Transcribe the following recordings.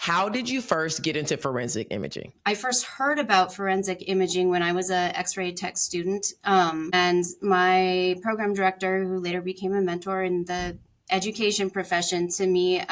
How did you first get into forensic imaging? I first heard about forensic imaging when I was a X-ray tech student, and my program director, who later became a mentor in the education profession to me,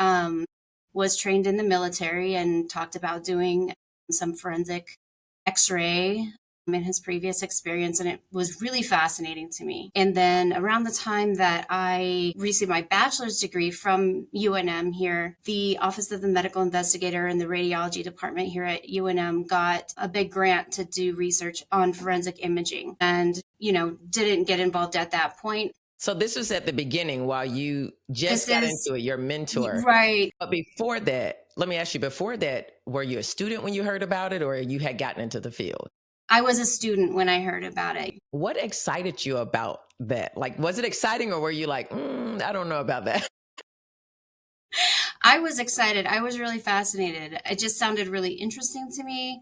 was trained in the military and talked about doing some forensic X-ray in his previous experience, and it was really fascinating to me. And then around the time that I received my bachelor's degree from UNM here, the Office of the Medical Investigator and the Radiology Department here at UNM got a big grant to do research on forensic imaging, and didn't get involved at that point. So this was at the beginning while you just This got is into it, your mentor. right. But before that, let me ask you, before that, were you a student when you heard about it or you had gotten into the field? I was a student when I heard about it. What excited you about that? Like, was it exciting or were you like, I don't know about that? I was excited. I was really fascinated. It just sounded really interesting to me.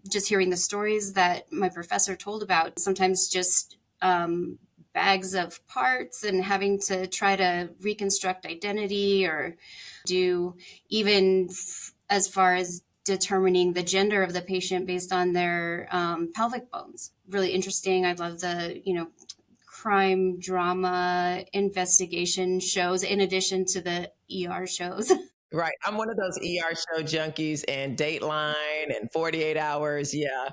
Just hearing the stories that my professor told about, sometimes just bags of parts and having to try to reconstruct identity or do even as far as determining the gender of the patient based on their pelvic bones. Really interesting. I love the, crime drama investigation shows in addition to the ER shows. Right. I'm one of those ER show junkies and Dateline and 48 Hours. Yeah.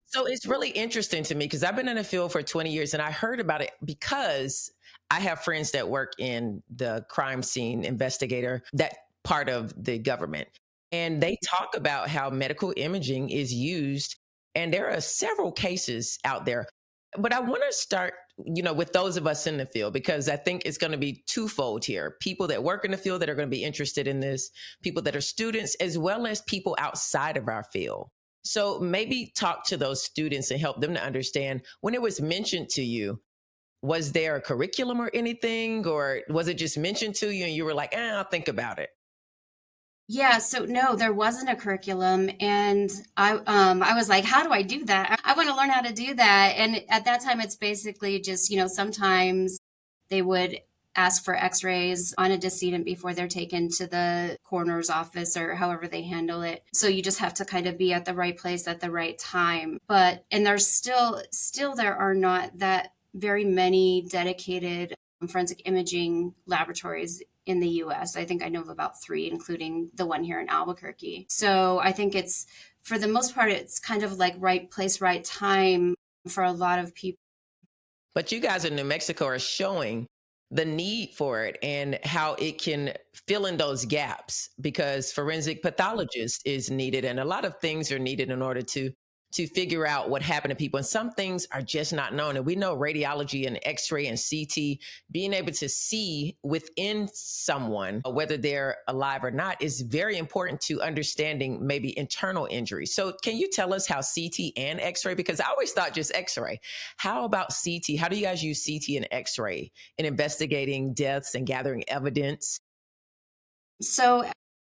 So it's really interesting to me because I've been in the field for 20 years and I heard about it because I have friends that work in the crime scene investigator, that part of the government. And they talk about how medical imaging is used. And there are several cases out there. But I want to start, with those of us in the field, because I think it's going to be twofold here. People that work in the field that are going to be interested in this, people that are students, as well as people outside of our field. So maybe talk to those students and help them to understand when it was mentioned to you, was there a curriculum or anything, or was it just mentioned to you and you were like, I'll think about it? Yeah, so no, there wasn't a curriculum, and I was like, how do I do that? I want to learn how to do that. And at that time, it's basically just sometimes they would ask for X-rays on a decedent before they're taken to the coroner's office or however they handle it. So you just have to kind of be at the right place at the right time. And there's still there are not that very many dedicated forensic imaging laboratories in the US. I think I know of about 3, including the one here in Albuquerque. So I think for the most part, it's kind of like right place, right time for a lot of people. But you guys in New Mexico are showing the need for it and how it can fill in those gaps because forensic pathologist is needed and a lot of things are needed in order to figure out what happened to people. And some things are just not known. And we know radiology and X-ray and CT, being able to see within someone, whether they're alive or not, is very important to understanding maybe internal injuries. So can you tell us how CT and X-ray, because I always thought just X-ray. How about CT? How do you guys use CT and X-ray in investigating deaths and gathering evidence? So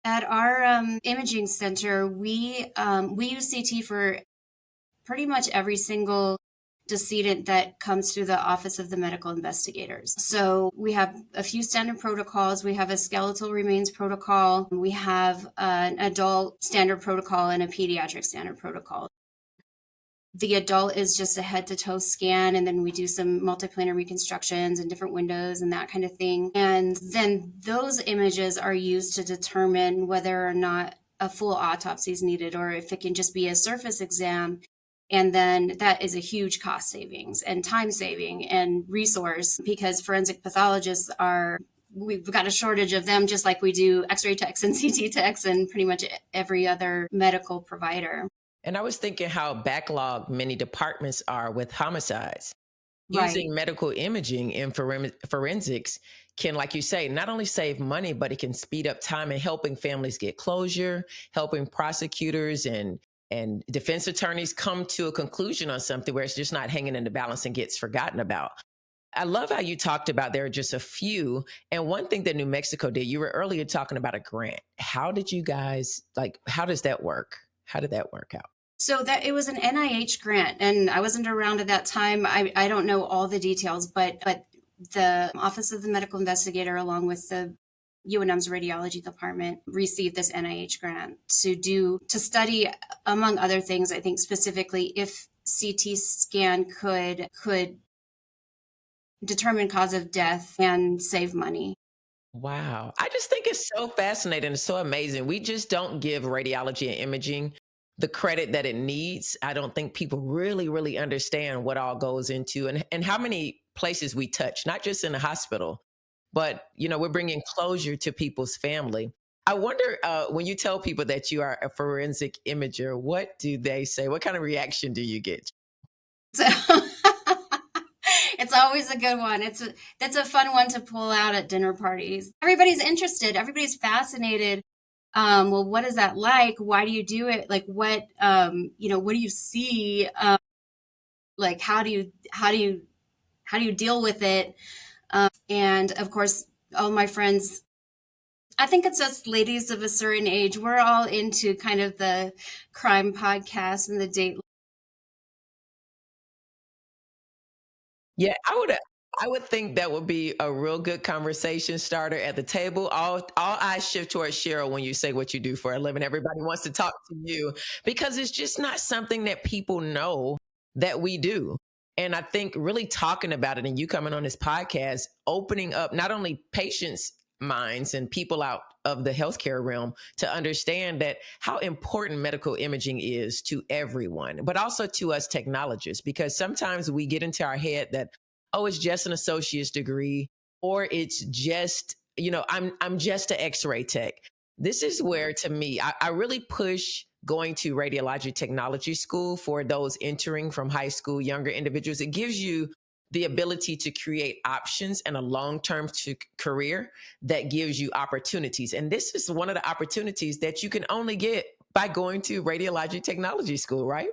at our imaging center, we use CT for pretty much every single decedent that comes through the Office of the Medical Investigators. So we have a few standard protocols. We have a skeletal remains protocol. We have an adult standard protocol and a pediatric standard protocol. The adult is just a head to toe scan, and then we do some multiplanar reconstructions and different windows and that kind of thing. And then those images are used to determine whether or not a full autopsy is needed or if it can just be a surface exam. And then that is a huge cost savings and time saving and resource because forensic pathologists we've got a shortage of them just like we do X-ray techs and CT techs and pretty much every other medical provider. And I was thinking how backlogged many departments are with homicides. Right. Using medical imaging in forensics can, like you say, not only save money, but it can speed up time in helping families get closure, helping prosecutors and defense attorneys come to a conclusion on something where it's just not hanging in the balance and gets forgotten about. I love how you talked about there are just a few. And one thing that New Mexico did, you were earlier talking about a grant. How did you guys, how does that work? How did that work out? So that it was an NIH grant, and I wasn't around at that time. I don't know all the details, but the Office of the Medical Investigator, along with the UNM's radiology department received this NIH grant to study, among other things, I think specifically if CT scan could determine cause of death and save money. Wow. I just think it's so fascinating. It's so amazing. We just don't give radiology and imaging the credit that it needs. I don't think people really, really understand what all goes into and how many places we touch, not just in the hospital, but we're bringing closure to people's family. I wonder when you tell people that you are a forensic imager, what do they say? What kind of reaction do you get? So it's always a good one. It's a fun one to pull out at dinner parties. Everybody's interested. Everybody's fascinated. Well, what is that like? Why do you do it? Like, what do you see? Like, how do you deal with it? And of course, all my friends. I think it's us ladies of a certain age. We're all into kind of the crime podcast and the date. Yeah, I would think that would be a real good conversation starter at the table. All eyes shift towards Cheryl when you say what you do for a living. Everybody wants to talk to you because it's just not something that people know that we do. And I think really talking about it and you coming on this podcast, opening up not only patients' minds and people out of the healthcare realm to understand that how important medical imaging is to everyone, but also to us technologists, because sometimes we get into our head that, oh, it's just an associate's degree, or it's just, I'm just an X-ray tech. This is where, to me, I really push going to radiology technology school for those entering from high school, younger individuals. It gives you the ability to create options and a long-term career that gives you opportunities. And this is one of the opportunities that you can only get by going to radiology technology school, right?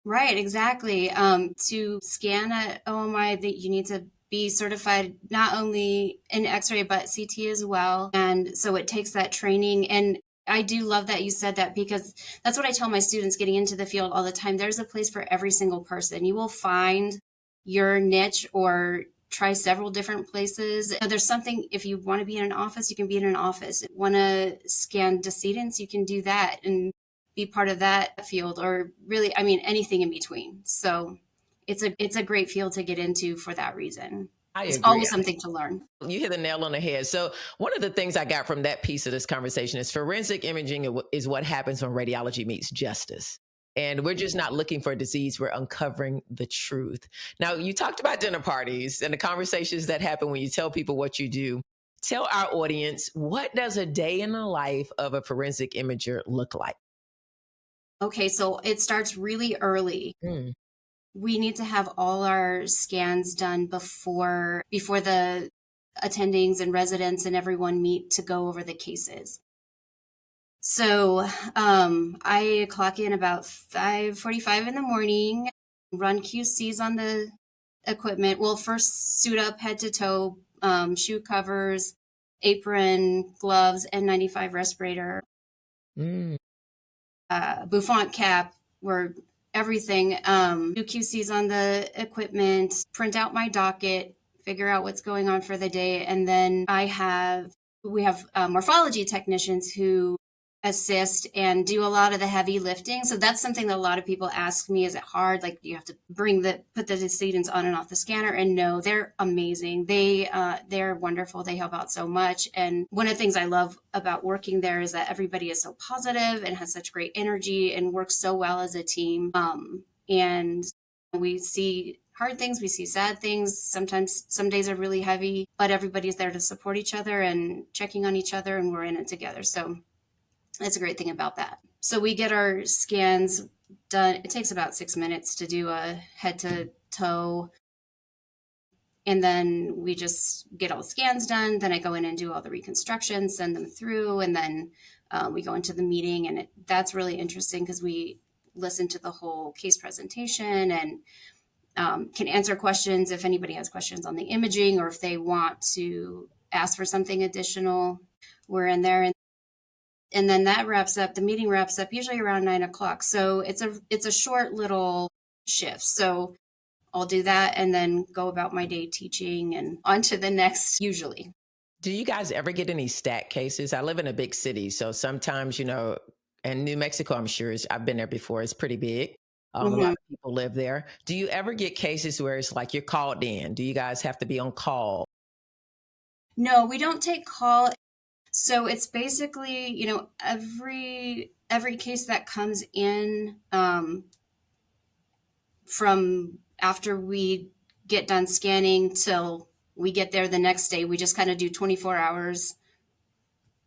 Right, exactly. To scan at OMI, that you need to be certified not only in X-ray but CT as well. And so it takes that training. And I do love that you said that, because that's what I tell my students getting into the field all the time. There's a place for every single person. You will find your niche or try several different places. There's something, if you want to be in an office, you can be in an office. Want to scan decedents, you can do that and be part of that field, or really, I mean, anything in between. So it's a great field to get into for that reason. I It's agree. always something to learn. You hit the nail on the head. So, one of the things I got from that piece of this conversation is forensic imaging is what happens when radiology meets justice. And we're just not looking for disease, we're uncovering the truth. Now, you talked about dinner parties and the conversations that happen when you tell people what you do. Tell our audience, what does a day in the life of a forensic imager look like? Okay, so it starts really early. Mm. We need to have all our scans done before the attendings and residents and everyone meet to go over the cases. So I clock in about 5:45 in the morning, run QCs on the equipment. We'll first suit up head to toe, shoe covers, apron, gloves, N95 respirator, Mm. bouffant cap, where everything. Do QCs on the equipment, print out my docket, figure out what's going on for the day, and then we have morphology technicians who assist and do a lot of the heavy lifting. So that's something that a lot of people ask me: is it hard? Like, you have to put the decedents on and off the scanner? And no, they're amazing. They're wonderful. They help out so much. And one of the things I love about working there is that everybody is so positive and has such great energy and works so well as a team. And we see hard things, we see sad things. Sometimes some days are really heavy, but everybody's there to support each other and checking on each other, and we're in it together. So that's a great thing about that. So we get our scans done. It takes about 6 minutes to do a head to toe. And then we just get all the scans done. Then I go in and do all the reconstructions, send them through. And then we go into the meeting. And that's really interesting because we listen to the whole case presentation and can answer questions if anybody has questions on the imaging, or if they want to ask for something additional. We're in there. And then that wraps up, the meeting wraps up usually around 9 o'clock. So it's a short little shift. So I'll do that and then go about my day teaching and on to the next, usually. Do you guys ever get any stat cases? I live in a big city, so sometimes, and New Mexico, I'm sure I've been there before. It's pretty big. A lot Mhm. of people live there. Do you ever get cases where it's like you're called in? Do you guys have to be on call? No, we don't take call. So it's basically, every case that comes in from after we get done scanning till we get there the next day, we just kind of do 24 hours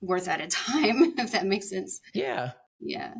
worth at a time, if that makes sense. Yeah. Yeah.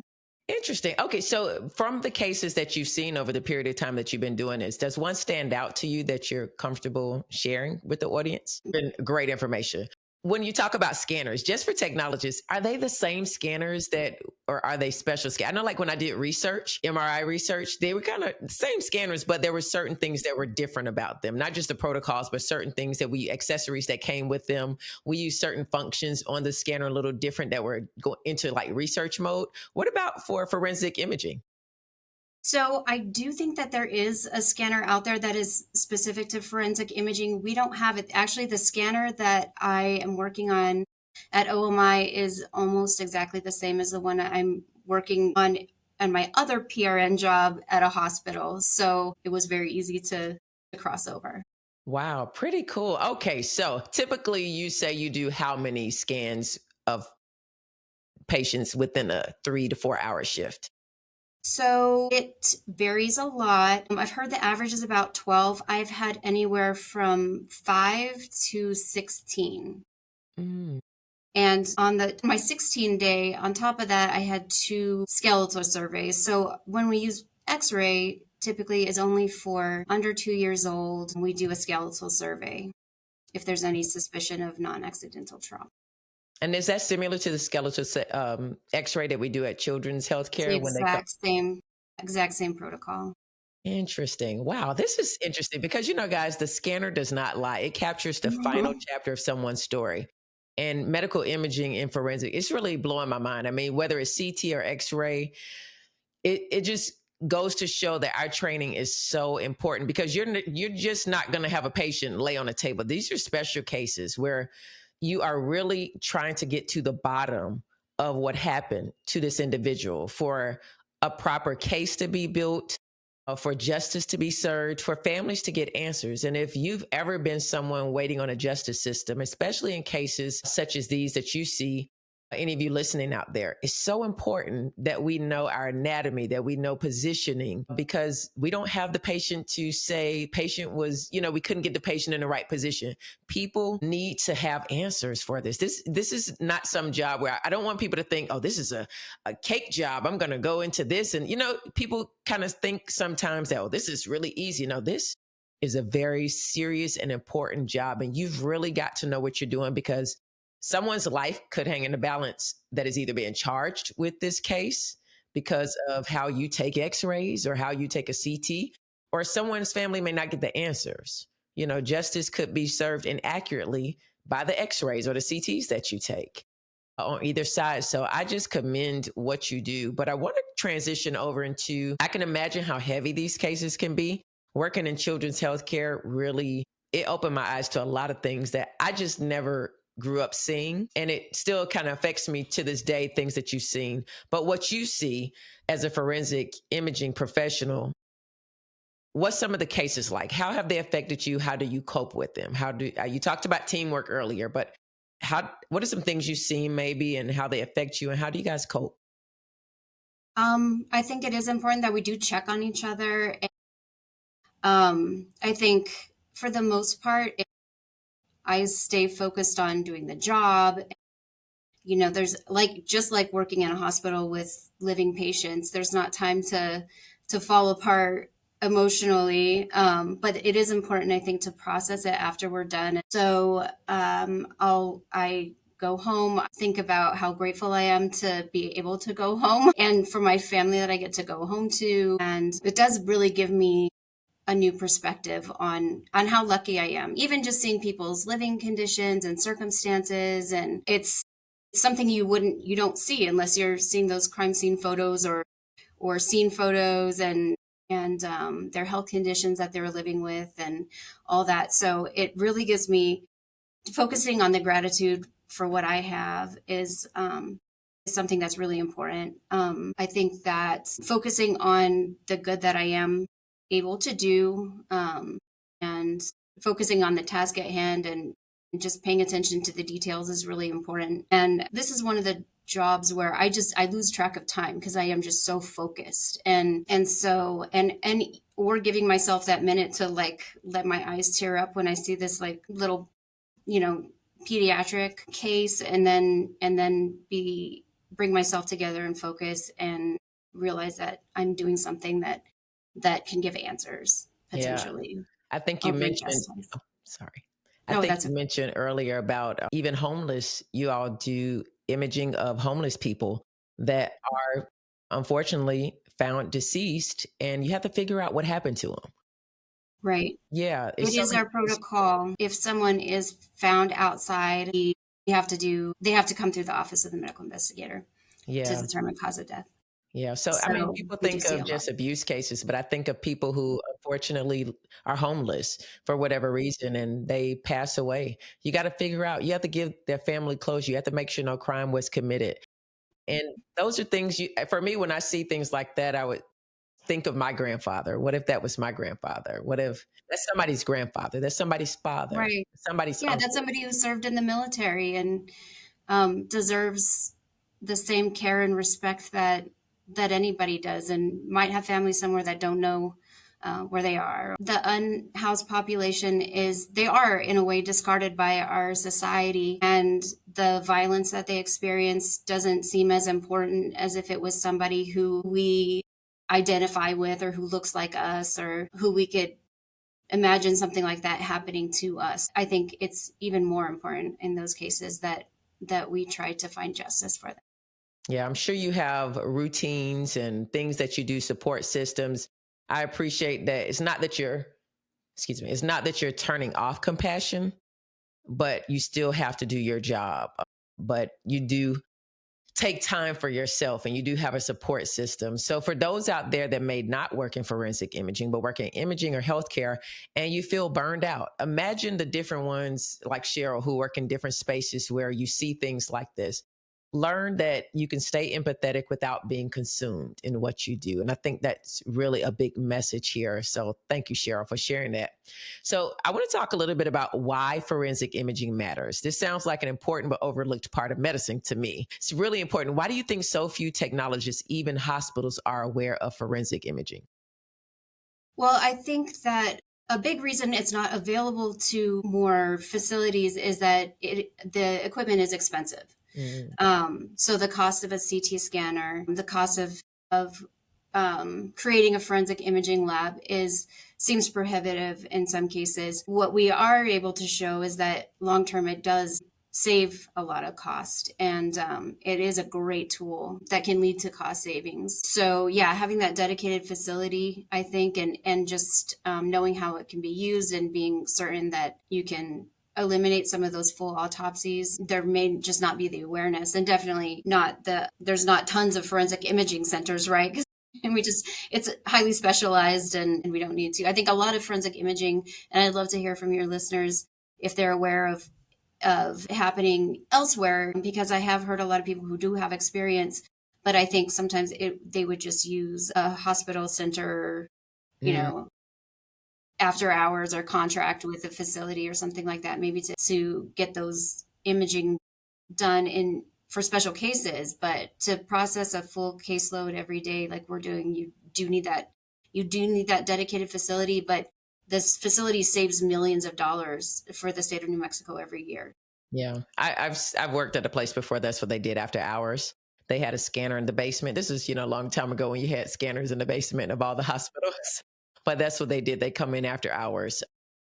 Interesting. Okay, so from the cases that you've seen over the period of time that you've been doing this, does one stand out to you that you're comfortable sharing with the audience? Been great information. When you talk about scanners, just for technologists, are they the same scanners that, or are they special scanners? I know, like when I did research, MRI research, they were kind of the same scanners, but there were certain things that were different about them. Not just the protocols, but certain things that accessories that came with them. We use certain functions on the scanner a little different that were going into like research mode. What about for forensic imaging? So I do think that there is a scanner out there that is specific to forensic imaging. We don't have it. Actually, the scanner that I am working on at OMI is almost exactly the same as the one I'm working on my other PRN job at a hospital. So it was very easy to cross over. Wow, pretty cool. Okay, so typically you say you do how many scans of patients within a 3 to 4 hour shift? So it varies a lot. I've heard the average is about 12. I've had anywhere from 5 to 16. Mm. And on the my 16 day, on top of that, I had two skeletal surveys. So when we use X-ray, typically is only for under 2 years old. We do a skeletal survey if there's any suspicion of non-accidental trauma. And is that similar to the X-ray that we do at Children's It's the Healthcare when they come? exact same protocol. Interesting. Wow, this is interesting because guys, the scanner does not lie. It captures the final Mhm. chapter of someone's story. And medical imaging and forensic, it's really blowing my mind. I mean, whether it's CT or X-ray, it just goes to show that our training is so important because you're just not going to have a patient lay on a table. These are special cases where you are really trying to get to the bottom of what happened to this individual for a proper case to be built, for justice to be served, for families to get answers. And if you've ever been someone waiting on a justice system, especially in cases such as these that you see, any of you listening out there, it's so important that we know our anatomy, that we know positioning, because we don't have the patient to say patient was, we couldn't get the patient in the right position. People need to have answers for this. This is not some job where I don't want people to think, oh, this is a cake job. I'm going to go into this. And, people kind of think sometimes that, oh, this is really easy. No, this is a very serious and important job. And you've really got to know what you're doing because someone's life could hang in the balance that is either being charged with this case because of how you take x-rays or how you take a CT, or someone's family may not get the answers. Justice could be served inaccurately by the x-rays or the CTs that you take on either side. So I just commend what you do. But I want to transition over into, I can imagine how heavy these cases can be. Working in children's healthcare really, it opened my eyes to a lot of things that I just never grew up seeing. And it still kind of affects me to this day, things that you've seen. But what you see as a forensic imaging professional, what's some of the cases like? How have they affected you? How do you cope with them? How do you talked about teamwork earlier, but what are some things you've seen maybe and how they affect you and how do you guys cope? I think it is important that we do check on each other. I think for the most part, I stay focused on doing the job. There's just like working in a hospital with living patients, there's not time to fall apart emotionally. But it is important, I think, to process it after we're done. So I go home, think about how grateful I am to be able to go home and for my family that I get to go home to. And it does really give me a new perspective on how lucky I am. Even just seeing people's living conditions and circumstances, and it's something you don't see unless you're seeing those crime scene photos or scene photos and their health conditions that they're living with and all that. So it really gives me focusing on the gratitude for what I have is something that's really important. I think that focusing on the good that I am able to do, and focusing on the task at hand and just paying attention to the details is really important. And this is one of the jobs where I lose track of time because I am just so focused, and or giving myself that minute to like let my eyes tear up when I see this like little, you know, pediatric case, and then be bring myself together and focus and realize that I'm doing something that can give answers Yeah. potentially I think you or bring mentioned, justice. oh, sorry. I No, think that's you mentioned earlier about even homeless, you all do imaging of homeless people that are unfortunately found deceased, and you have to figure out what happened to them. right. Yeah, It it's so is many our things. protocol. If someone is found outside, they have to come through the office of the medical investigator to Yeah. determine cause of death. Yeah. So, I mean, So people we do think see a of lot. just abuse cases, but I think of people who unfortunately are homeless for whatever reason and they pass away. You got to figure out, you have to give their family closure. You have to make sure no crime was committed. And those are things for me, when I see things like that, I would think of my grandfather. What if that was my grandfather? What if that's somebody's grandfather? That's somebody's father, Right. somebody's Yeah, that's uncle. somebody who served in the military and deserves the same care and respect that anybody does, and might have family somewhere that don't know where they are. The unhoused population they are in a way discarded by our society, and the violence that they experience doesn't seem as important as if it was somebody who we identify with or who looks like us or who we could imagine something like that happening to us. I think it's even more important in those cases that we try to find justice for them. Yeah, I'm sure you have routines and things that you do, support systems. I appreciate that. It's not that you're, excuse me, it's not that you're turning off compassion, but you still have to do your job. But you do take time for yourself and you do have a support system. So for those out there that may not work in forensic imaging, but work in imaging or healthcare and you feel burned out, imagine the different ones like Cheryl who work in different spaces where you see things like this. Learn that you can stay empathetic without being consumed in what you do. And I think that's really a big message here. So thank you, Cheryl, for sharing that. So I want to talk a little bit about why forensic imaging matters. This sounds like an important but overlooked part of medicine to me. It's really important. Why do you think so few technologists, even hospitals, are aware of forensic imaging? Well, I think that a big reason it's not available to more facilities is that the equipment is expensive. Mm, So the cost of a CT scanner, the cost of creating a forensic imaging lab is seems prohibitive in some cases. What we are able to show is that long term it does save a lot of cost, and it is a great tool that can lead to cost savings. So yeah, having that dedicated facility, I think, and just knowing how it can be used and being certain that you can eliminate some of those full autopsies. There may just not be the awareness, and definitely not there's not tons of forensic imaging centers, right? And it's highly specialized, and we don't need to. I think a lot of forensic imaging, and I'd love to hear from your listeners if they're aware of happening elsewhere, because I have heard a lot of people who do have experience, but I think sometimes they would just use a hospital center, you mm, know, after hours or contract with a facility or something like that, maybe to get those imaging done in for special cases. But to process a full caseload every day like we're doing, you do need that dedicated facility. But this facility saves millions of dollars for the state of New Mexico every year. yeah, I've worked at a place before. That's what they did after hours. They had a scanner in the basement. This is a long time ago when you had scanners in the basement of all the hospitals. But that's what they did. They come in after hours.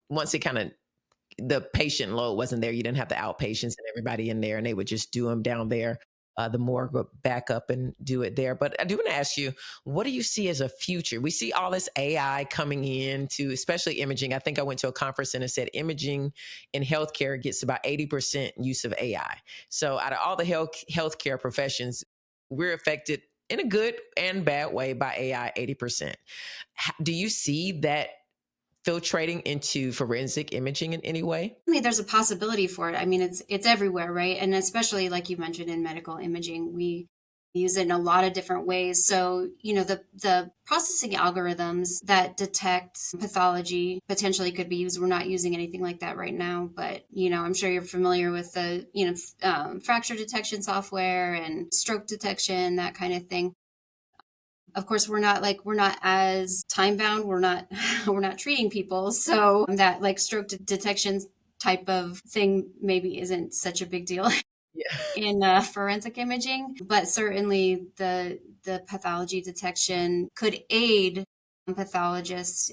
Once it kind of the patient load wasn't there. You didn't have the outpatients and everybody in there, and they would just do them down there. The morgue would back up and do it there. But I do want to ask you, what do you see as a future? We see all this AI coming in to, especially imaging. I think I went to a conference and it said imaging in healthcare gets about 80% use of AI. So out of all the healthcare professions, we're affected in a good and bad way by AI 80%. Do you see that filtrating into forensic imaging in any way? I mean, there's a possibility for it. I mean, it's everywhere, right? And especially like you mentioned in medical imaging, we use it in a lot of different ways. So, the processing algorithms that detect pathology potentially could be used. We're not using anything like that right now, but I'm sure you're familiar with the fracture detection software and stroke detection, that kind of thing. Of course, we're not as time bound. We're not we're not treating people, so that like stroke detection type of thing maybe isn't such a big deal Yeah. in forensic imaging, but certainly the pathology detection could aid pathologists,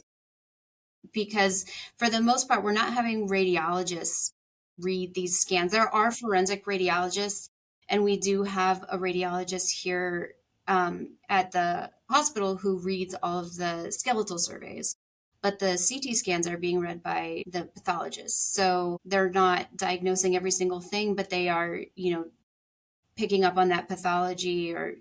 because for the most part we're not having radiologists read these scans. There are forensic radiologists, and we do have a radiologist here at the hospital who reads all of the skeletal surveys. But the CT scans are being read by the pathologists. So they're not diagnosing every single thing, but they are, picking up on that pathology or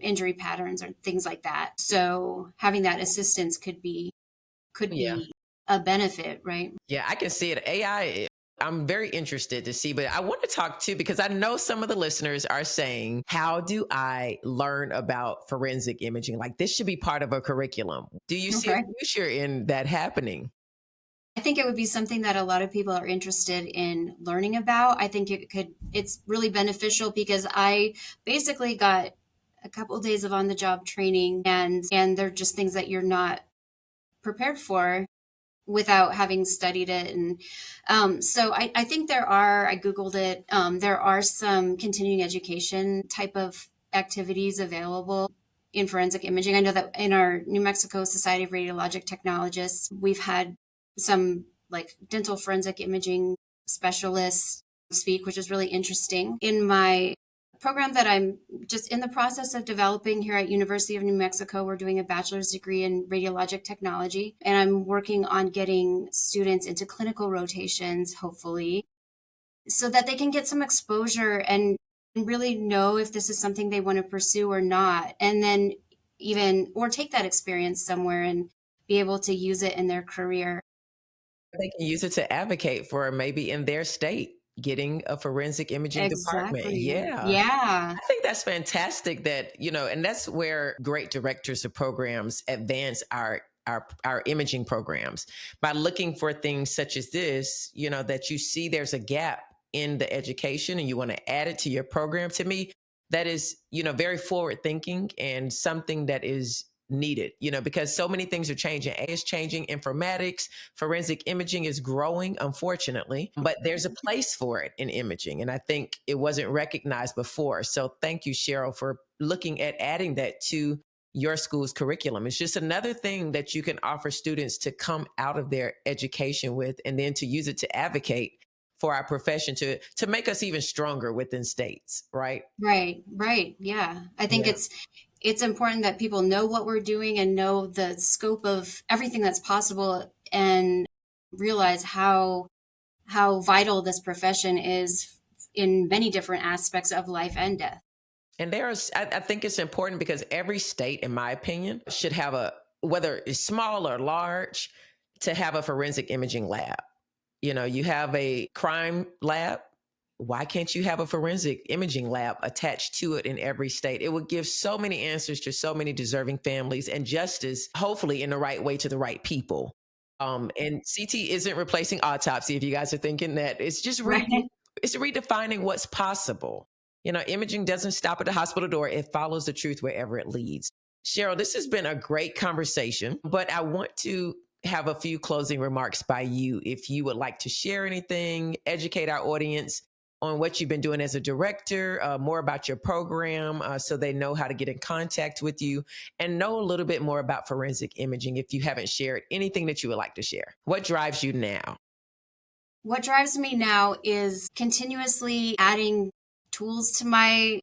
injury patterns or things like that. So having that assistance could Yeah. be a benefit, right? Yeah, I can see it. AI, I'm very interested to see, but I want to talk too because I know some of the listeners are saying, how do I learn about forensic imaging? Like this should be part of a curriculum. Do you see a Okay. future in that happening? I think it would be something that a lot of people are interested in learning about. I think it's really beneficial because I basically got a couple of days of on the job training, and they're just things that you're not prepared for without having studied it. And so I think I Googled it, there are some continuing education type of activities available in forensic imaging. I know that in our New Mexico Society of Radiologic Technologists, we've had some like dental forensic imaging specialists speak, which is really interesting. In my program that I'm just in the process of developing here at University of New Mexico, we're doing a bachelor's degree in radiologic technology, and I'm working on getting students into clinical rotations, hopefully, so that they can get some exposure and really know if this is something they want to pursue or not, and then even or take that experience somewhere and be able to use it in their career. They can use it to advocate for maybe in their state getting a forensic imaging department. Exactly. Yeah. Yeah. I think that's fantastic that, and that's where great directors of programs advance our imaging programs by looking for things such as this, that you see there's a gap in the education and you want to add it to your program. To me, that is, very forward thinking and something that is needed, because so many things are changing. AI is changing, informatics, forensic imaging is growing, unfortunately, but there's a place for it in imaging. And I think it wasn't recognized before. So thank you, Cheryl, for looking at adding that to your school's curriculum. It's just another thing that you can offer students to come out of their education with and then to use it to advocate for our profession to make us even stronger within states, right? Right, right. Yeah. I think Yeah. it's important that people know what we're doing and know the scope of everything that's possible, and realize how vital this profession is in many different aspects of life and death. And I think it's important because every state, in my opinion, should have whether it's small or large, to have a forensic imaging lab. You have a crime lab. Why can't you have a forensic imaging lab attached to it in every state? It would give so many answers to so many deserving families and justice, hopefully in the right way to the right people. And CT isn't replacing autopsy. If you guys are thinking that, Right. it's redefining what's possible. Imaging doesn't stop at the hospital door; it follows the truth wherever it leads. Cheryl, this has been a great conversation, but I want to have a few closing remarks by you. If you would like to share anything, educate our audience on what you've been doing as a director, more about your program, so they know how to get in contact with you and know a little bit more about forensic imaging if you haven't shared anything that you would like to share. What drives you now? What drives me now is continuously adding tools to my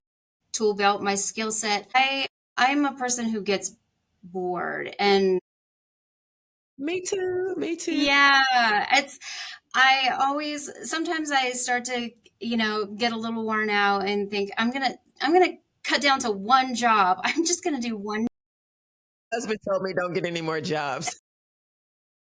tool belt, my skill set. I'm a person who gets bored, and Me too. Me too. yeah, I always sometimes I start to, get a little worn out and think I'm gonna cut down to one job. I'm just gonna do one. Husband told me don't get any more jobs.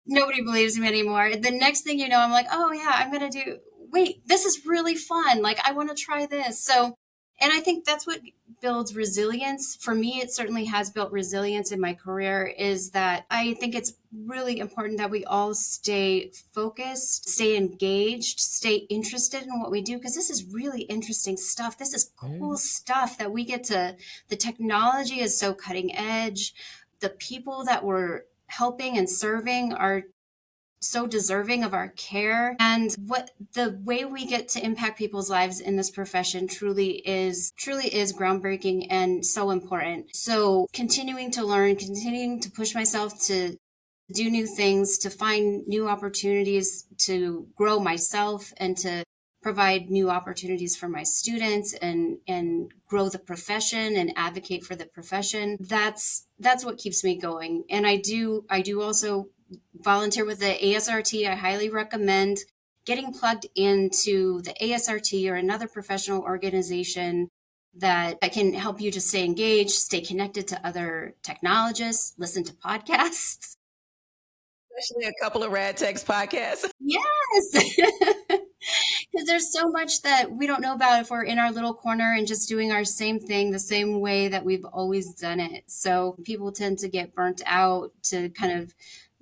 Nobody believes me anymore. The next thing you know, I'm like, oh yeah, I'm gonna do. Wait, this is really fun. Like I want to try this. So, and I think that's what builds resilience. For me, it certainly has built resilience in my career. Is that I think it's really important that we all stay focused, stay engaged, stay interested in what we do because this is really interesting stuff. This is cool Mhm. stuff that we get to. The technology is so cutting edge. The people that we're helping and serving are so deserving of our care, and what the way we get to impact people's lives in this profession truly is groundbreaking and so important. So continuing to learn, continuing to push myself to do new things, to find new opportunities to grow myself and to provide new opportunities for my students and grow the profession and advocate for the profession. That's what keeps me going. And I do also volunteer with the ASRT. I highly recommend getting plugged into the ASRT or another professional organization that can help you to stay engaged, stay connected to other technologists, listen to podcasts. Especially a couple of Rad Techs podcasts. Yes. Because there's so much that we don't know about if we're in our little corner and just doing our same thing the same way that we've always done it. So people tend to get burnt out, to kind of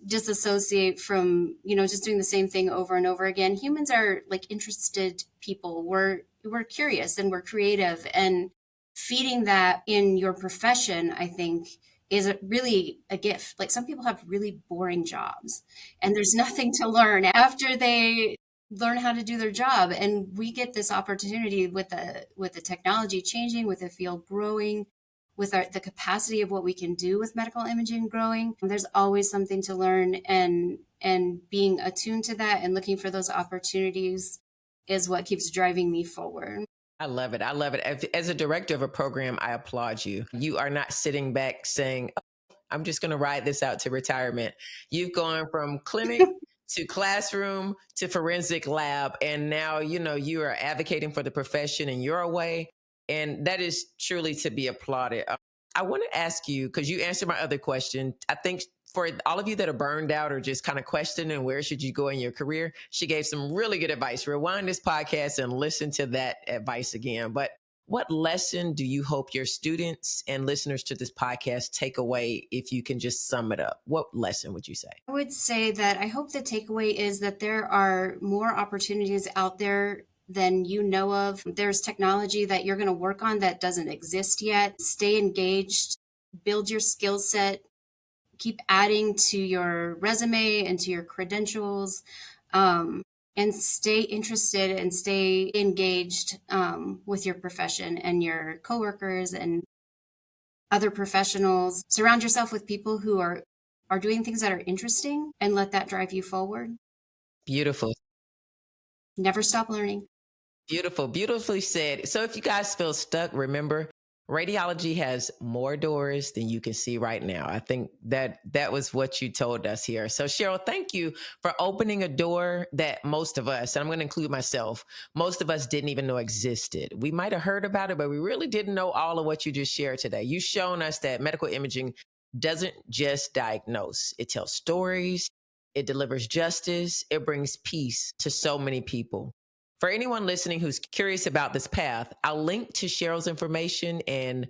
disassociate from, just doing the same thing over and over again. Humans are like interested people. We're curious and we're creative, and feeding that in your profession, I think, is really a gift. Like some people have really boring jobs and there's nothing to learn after they learn how to do their job, and we get this opportunity with the technology changing, with the field growing, with the capacity of what we can do with medical imaging growing. There's always something to learn, and being attuned to that and looking for those opportunities is what keeps driving me forward. I love it. I love it. As a director of a program, I applaud you. You are not sitting back saying, I'm just going to ride this out to retirement. You've gone from clinic to classroom to forensic lab. And now, you are advocating for the profession in your way. And that is truly to be applauded. I want to ask you, because you answered my other question. I think for all of you that are burned out or just kind of questioning where should you go in your career, she gave some really good advice. Rewind this podcast and listen to that advice again. But what lesson do you hope your students and listeners to this podcast take away if you can just sum it up? What lesson would you say? I would say that I hope the takeaway is that there are more opportunities out there than you know of. There's technology that you're going to work on that doesn't exist yet. Stay engaged, build your skill set, keep adding to your resume and to your credentials, um, and stay interested and stay engaged with your profession and your coworkers and other professionals. Surround yourself with people who are doing things that are interesting and let that drive you forward. Beautiful. Never stop learning. Beautiful, beautifully said. So if you guys feel stuck, remember radiology has more doors than you can see right now. I think that was what you told us here. So Cheryl, thank you for opening a door that most of us, and I'm going to include myself, most of us didn't even know existed. We might have heard about it, but we really didn't know all of what you just shared today. You've shown us that medical imaging doesn't just diagnose. It tells stories, it delivers justice, it brings peace to so many people. For anyone listening who's curious about this path, I'll link to Cheryl's information and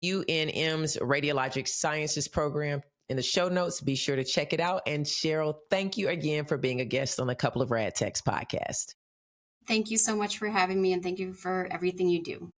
UNM's Radiologic Sciences program in the show notes. Be sure to check it out. And Cheryl, thank you again for being a guest on a couple of Rad Techs podcast. Thank you so much for having me, and thank you for everything you do.